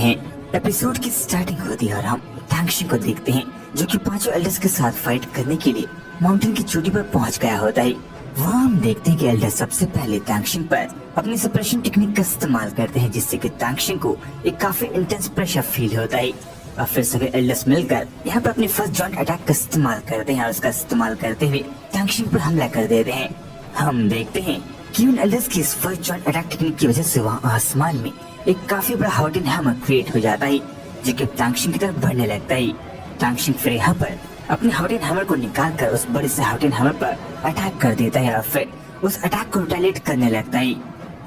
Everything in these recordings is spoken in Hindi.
हैं। एपिसोड की स्टार्टिंग होती है और हम तांगशिंग को देखते हैं जो कि पांचों एल्डर्स के साथ फाइट करने के लिए माउंटेन की चोटी पर पहुंच गया होता है। वहाँ हम देखते हैं कि एल्डर सबसे पहले तांगशिंग पर अपनी सप्रेशन टेक्निक का इस्तेमाल करते हैं, जिससे कि तांगशिंग को एक काफी इंटेंस प्रेशर फील होता है। और फिर सभी एल्डर्स मिलकर यहाँ पर अपनी फर्स्ट जॉइंट अटैक का इस्तेमाल करते हैं और उसका इस्तेमाल करते हुए तांगशिंग पर हमला कर देते हैं। हम देखते हैं कि उन एल्डर्स की इस फर्स्ट जॉइंट अटैक टेक्निक की वजह से वहाँ आसमान में एक काफी बड़ा हाउटिन हैमर क्रिएट हो जाता है, जो कि तांगशिंग की तरफ बढ़ने लगता है। तांगशिंग फिर यहाँ पर अपने हाउटिन हैमर को निकाल कर उस बड़े से हाउटिन हैमर पर अटैक कर देता है और फिर उस अटैक को रिटेलिएट करने लगता है।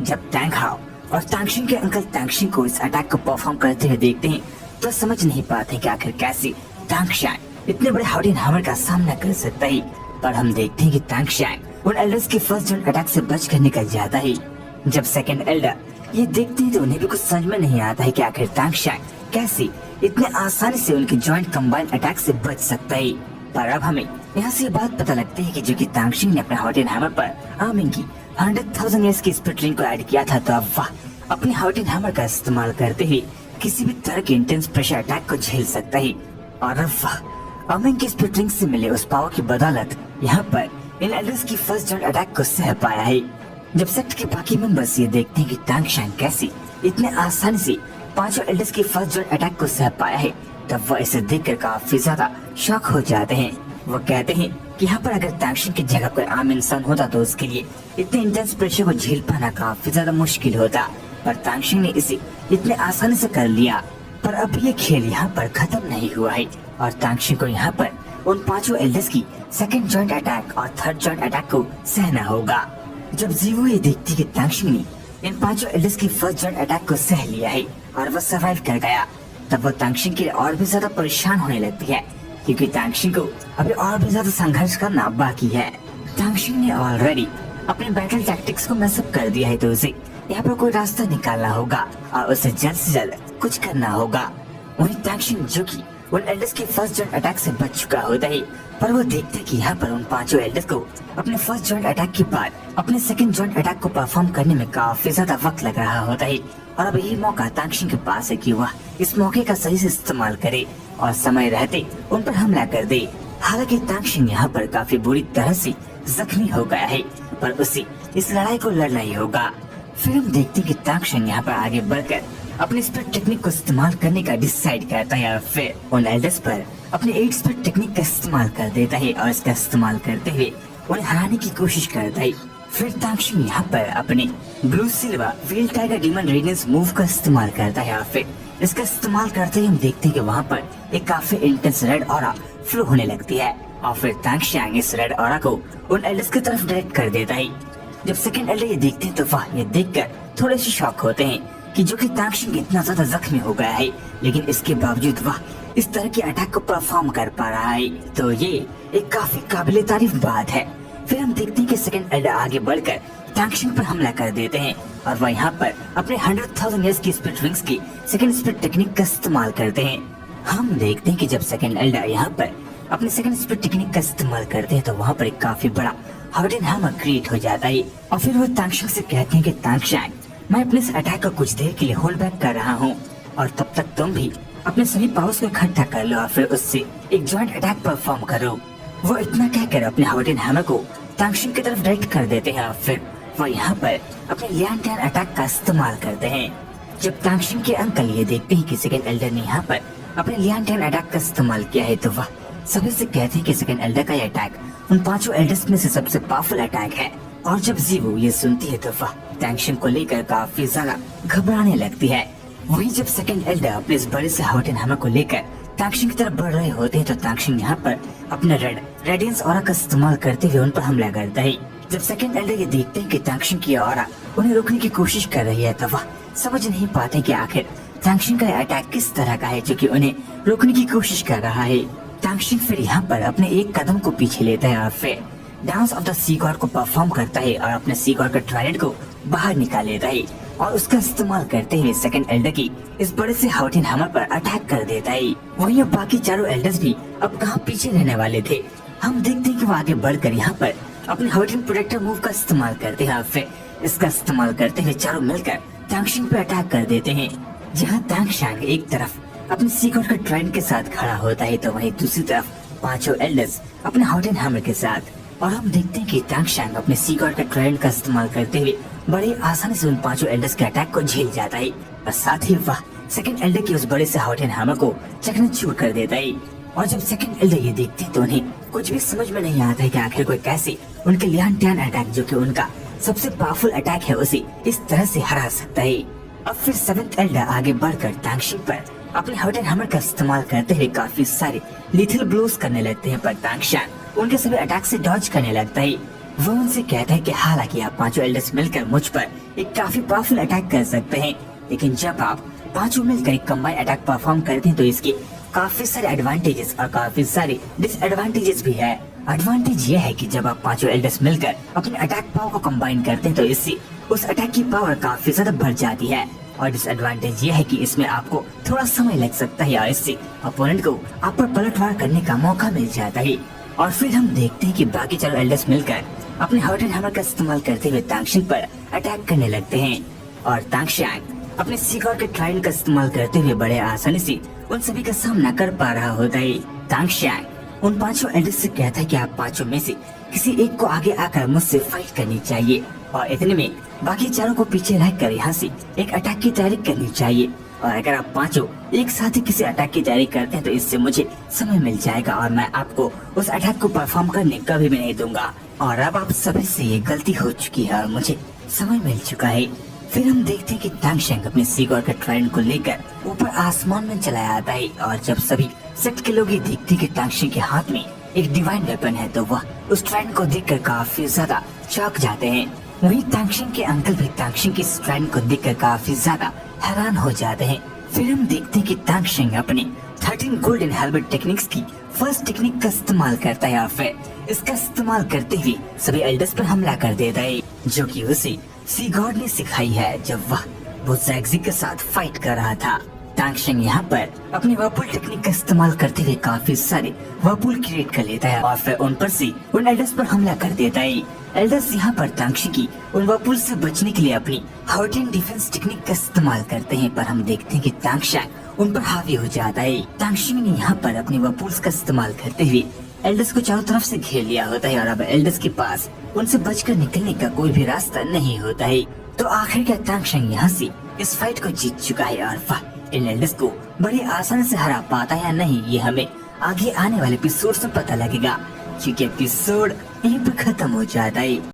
जब टैंग हाओ और तांगशिंग के अंकल तांगशिंग को इस अटैक को परफॉर्म करते हुए देखते हैं तो समझ नहीं पाते कि आखिर कैसे तांगशिंग इतने बड़े हाउटिन हैमर का सामना कर सकता है। पर हम देखते हैं कि तांगशिंग उन एल्डर्स के फर्स्ट जॉइंट अटैक से बच कर निकल जाता है। जब सेकंड एल्डर ये देखते हैं तो उन्हें भी कुछ समझ में नहीं आता है कि आखिर तांगशिंग कैसे इतने आसानी से उनके जॉइंट कंबाइंड अटैक से बच सकता है। पर अब हमें यहाँ से बात पता लगती है कि जो कि तांगशिंग ने अपने हाउटिन हैमर पर आर्मिंग की 100,000 ईयर्स की स्पिरिट रिंग को ऐड किया था, तो अब वह अपने हाउटिन हैमर का इस्तेमाल करते हुए किसी भी तरह के इंटेंस प्रेशर अटैक को झेल सकता है। और अब वह आर्मिंग की स्पिरिट रिंग से मिले उस पावर की बदौलत यहाँ पर इन एल्डर्स की फर्स्ट जॉइंट अटैक को सह पाया है। जब सेक्ट के बाकी मेंबर्स ये देखते हैं कि तांगशिंग कैसे इतने आसानी से पांचों एल्डर्स की फर्स्ट जॉइंट अटैक को सह पाया है, तब वह इसे देखकर काफी ज्यादा शॉक हो जाते हैं। वो कहते हैं कि यहाँ पर अगर तांगशिंग की जगह कोई आम इंसान होता तो उसके लिए इतने इंटेंस प्रेशर को झेल पाना काफी ज्यादा मुश्किल होता, पर तांगशिंग ने इसे इतने आसानी से कर लिया। पर अब ये खेल यहाँ पर खत्म नहीं हुआ है और तांगशिंग को यहाँ पर उन पांचों एल्डर्स की सेकंड जॉइंट अटैक और थर्ड जॉइंट अटैक को सहना होगा। जब जीवो ये देखती कि तांगशिंग ने इन पांचों एल्डर्स की फर्स्ट जॉइंट अटैक को सह लिया है और वो सर्वाइव कर गया, तब वो तांगशिंग के लिए और भी ज्यादा परेशान होने लगती है, क्योंकि तांगशिंग को अभी और भी ज्यादा संघर्ष करना बाकी है। तांगशिंग ने ऑलरेडी अपने बैटल टैक्टिक्स को मैसअप कर दिया है, तो उसे यहाँ पर कोई रास्ता निकालना होगा और उसे जल्द से जल्द कुछ करना होगा। वहीं तांगशिंग जो कि उन एल्डर्स के फर्स्ट जॉइंट अटैक से बच चुका होता है, पर वो देखते कि यहाँ पर उन पांचों एल्डर्स को अपने फर्स्ट जॉइंट अटैक के बाद अपने सेकंड जॉइंट अटैक को परफॉर्म करने में काफी ज्यादा वक्त लग रहा होता है। और अब यही मौका तांगशिंग के पास है कि वह इस मौके का सही से इस्तेमाल करे और समय रहते उन पर हमला कर दे। हालांकि तांगशिंग यहाँ पर काफी बुरी तरह से जख्मी हो गया है, पर उसे इस लड़ाई को लड़ना ही होगा। फिर हम देखते हैं कि तांगशिंग यहाँ पर आगे बढ़कर अपनी स्पिरिट टेक्निक को इस्तेमाल करने का डिसाइड करता है और फिर उन एल्डर्स पर अपने 8 स्पिरिट टेक्निक का इस्तेमाल कर देता है और इसका इस्तेमाल करते हुए उन्हें हराने की कोशिश करता है। फिर तांगशिंग यहाँ पर अपने blue silver wheel tiger demon radiance move का इस्तेमाल करता है और फिर इसका इस्तेमाल करते ही हम देखते हैं कि वहाँ पर एक काफी इंटेंस रेड ऑरा फ्लो होने लगती है और फिर तांगशिंग इस रेड ऑरा को उन एल्डर्स की तरफ डायरेक्ट कर देता है। जब सेकंड एल्डर ये देखते हैं तो वह ये देखकर थोड़े से शॉक होते हैं कि जो कि तांगशिंग इतना ज्यादा जख्मी हो गया है, लेकिन इसके बावजूद वह इस तरह के अटैक को परफॉर्म कर पा रहा है, तो ये एक काफी काबिले तारीफ बात है। फिर हम देखते हैं कि सेकंड एल्डर आगे बढ़कर तांगशिंग पर हमला कर देते हैं और वह यहाँ पर अपने 100,000 ईयर्स की स्पिरिट विंग्स की सेकंड स्पिरिट टेक्निक का इस्तेमाल करते हैं। हम देखते हैं कि जब सेकंड एल्डर यहाँ पर अपनी सेकंड स्पिरिट टेक्निक का इस्तेमाल करते हैं तो वहाँ पर एक काफी बड़ा हाउटिन हैमर क्रिएट हो जाता है और फिर वो तांगशिंग से कहते हैं कि तांगशिंग, मैं अपने इस अटैक को कुछ देर के लिए होल्ड बैक कर रहा हूँ और तब तक तुम भी अपने सभी पावर्स को इकट्ठा कर लो और फिर उससे एक जॉइंट अटैक परफॉर्म करो। वो इतना कहकर अपने हाउटिन हैमर को तांगशिंग की तरफ डायरेक्ट कर देते हैं और फिर वो यहाँ पर अपने लियांटियन अटैक का इस्तेमाल करते हैं। जब तांगशिंग के अंकल ये देखते हैं कि सेकंड एल्डर ने यहाँ पर अपने लियांटियन अटैक का इस्तेमाल किया है, तो वह सभी से कहते हैं कि सेकंड एल्डर का ये अटैक उन पांचों एल्डर्स में से सबसे पावरफुल अटैक है। और जब जीवो ये सुनती है तो वह तांगशिंग को लेकर काफी ज्यादा घबराने लगती है। वहीं जब सेकंड एल्डर अपने इस बड़े से हाउटिन हैमर को लेकर तांगशिंग की तरफ बढ़ रहे होते हैं तो तांगशिंग यहाँ पर अपने रेडियंस ऑरा का इस्तेमाल करते हुए उन पर हमला करता है। जब सेकंड एल्डर ये देखते हैं कि तांगशिंग की ऑरा उन्हें रोकने की कोशिश कर रही है, तो वह समझ नहीं पाते कि आखिर तांगशिंग का अटैक किस तरह का है जो कि उन्हें रोकने की कोशिश कर रहा है। तांगशिंग फिर यहाँ पर अपने एक कदम को पीछे लेता है और फिर dance of the sea god को परफॉर्म करता है और अपने सी गॉड का ट्राइडेंट को बाहर निकाल लेता है और उसका इस्तेमाल करते हुए सेकंड एल्डर की इस बड़े से हाउटिन हैमर पर अटैक कर देता है। वहीं अब बाकी चारों एल्डर्स भी अब कहाँ पीछे रहने वाले थे। हम देखते हैं कि वो आगे बढ़कर यहाँ पर अपने हाउटिन प्रोटेक्टर मूव का इस्तेमाल करते हैं और फिर इसका इस्तेमाल करते हुए चारों मिलकर तांगशिंग पे अटैक कर देते हैं। जहाँ तांगशांग एक तरफ अपने सीगॉड का ट्रेंड के साथ खड़ा होता है तो वहीं दूसरी तरफ पांचों एल्डर्स अपने हॉटेन हैमर के साथ। और हम देखते हैं कि तांगशांग अपने सीगॉड का ट्रेंड का इस्तेमाल करते हुए बड़े आसानी से उन पांचों एल्डर्स के अटैक को झेल जाता है और साथ ही वह सेकंड एल्डर के उस बड़े से हॉटेन हैमर को चकनाचूर कर देता है। और जब सेकंड एल्डर ये देखते हैं तो उन्हें कुछ भी समझ में नहीं आता है कि आखिर कोई कैसे उनके लियान टैन अटैक जो कि उनका सबसे पावरफुल अटैक है उसे इस तरह से हरा सकता है। अब फिर सेवेंथ एल्डर आगे बढ़कर तांगशिंग पर अपने हॉटेन हैमर का इस्तेमाल करते हुए काफी सारे लिथल ब्लोज करने लगते हैं, पर तांगशांग उनके सभी अटैक से डॉज करने लगता है। वो उनसे कहता है कि हालांकि आप पांचों एल्डर्स मिलकर मुझ पर एक काफी पावरफुल अटैक कर सकते हैं, लेकिन जब आप पांचों मिलकर एक कंबाइंड अटैक परफॉर्म करते हैं तो इसके काफी सारे एडवांटेजेस और काफी सारे डिसएडवांटेजेस भी है। एडवांटेज ये है कि जब आप पांचों एल्डर्स मिलकर अपने अटैक पावर को कंबाइन करते हैं तो इससे उस अटैक की पावर काफी ज्यादा बढ़ जाती है। और डिसएडवांटेज ये है कि इसमें आपको थोड़ा समय लग सकता है और इससे अपोनेंट को आप पर पलटवार करने का मौका मिल जाता है। और फिर हम देखते हैं कि बाकी चारों एल्डर्स मिलकर अपने हॉटेन हैमर का इस्तेमाल करते हुए तांगशिंग पर अटैक करने लगते हैं और तांगशांग अपने सीगॉड के ट्रायड का इस्तेमाल करते हुए बड़े आसानी से उन सभी का सामना कर पा रहा होता है। तांगशांग उन पांचों एल्डर्स से कहता है कि आप पांचों में से किसी एक को आगे आकर मुझसे फाइट करनी चाहिए और इतने में बाकी चारों को पीछे रहकर यहाँ से एक अटैक की तैयारी करनी चाहिए। और अगर आप पांचों एक साथ ही किसी अटैक की तैयारी करते हैं तो इससे मुझे समय मिल जाएगा और मैं आपको उस अटैक को परफॉर्म करने कभी भी नहीं दूंगा। और अब आप सभी से ये गलती हो चुकी है और मुझे समय मिल चुका है। फिर हम देखते हैं कि तांगशांग अपने सीगॉड के ट्रायड को लेकर ऊपर आसमान में चला आता है और जब सभी सेट के लोग ये देखते हैं कि तांगशिंग के हाथ में एक डिवाइन वेपन है तो वह उस ट्रायड को देखकर काफी ज्यादा चौंक जाते हैं। वहीं तांगशिंग के अंकल भी तांगशिंग के इस ट्रायड को देखकर काफी ज्यादा हैरान हो जाते हैं। फिर हम देखते हैं कि तांगशिंग अपने 13 गोल्डन हेलमेट टेक्निक्स की फर्स्ट टेक्निक का इस्तेमाल करता है और फिर इसका इस्तेमाल करते हुए सभी एल्डर्स पर हमला कर देता है जो कि उसे सीगॉड ने सिखाई है जब वह बुज़ैक्ज़ी के साथ फाइट कर रहा था। तांगशिंग यहाँ पर अपनी वर्पुल टेक्निक का इस्तेमाल करते हुए काफी सारे वर्पुल क्रिएट कर लेता है और फिर उन पर से उन एल्डर्स पर हमला कर देता है। एल्डर्स यहाँ पर तांगशिंग की उन वर्पुल से बचने के लिए अपनी हॉटेन डिफेंस टेक्निक का इस्तेमाल करते हैं, पर हम देखते हैं कि तांगशिंग उन पर हावी हो जाता है। तांगशिंग ने यहाँ पर अपने वर्पुल्स का इस्तेमाल करते हुए एल्डर्स को चारों तरफ से घेर लिया होता है और अब एल्डर्स के पास उनसे बचकर निकलने का कोई भी रास्ता नहीं होता है। तो आखिरकार तांगशिंग यहाँ से इस फाइट को जीत चुका है और वह इन एल्डर्स को बड़ी आसानी से हरा पाता या नहीं ये हमें आगे आने वाले एपिसोड से पता लगेगा, क्योंकि एपिसोड यहीं पर खत्म हो जाता है।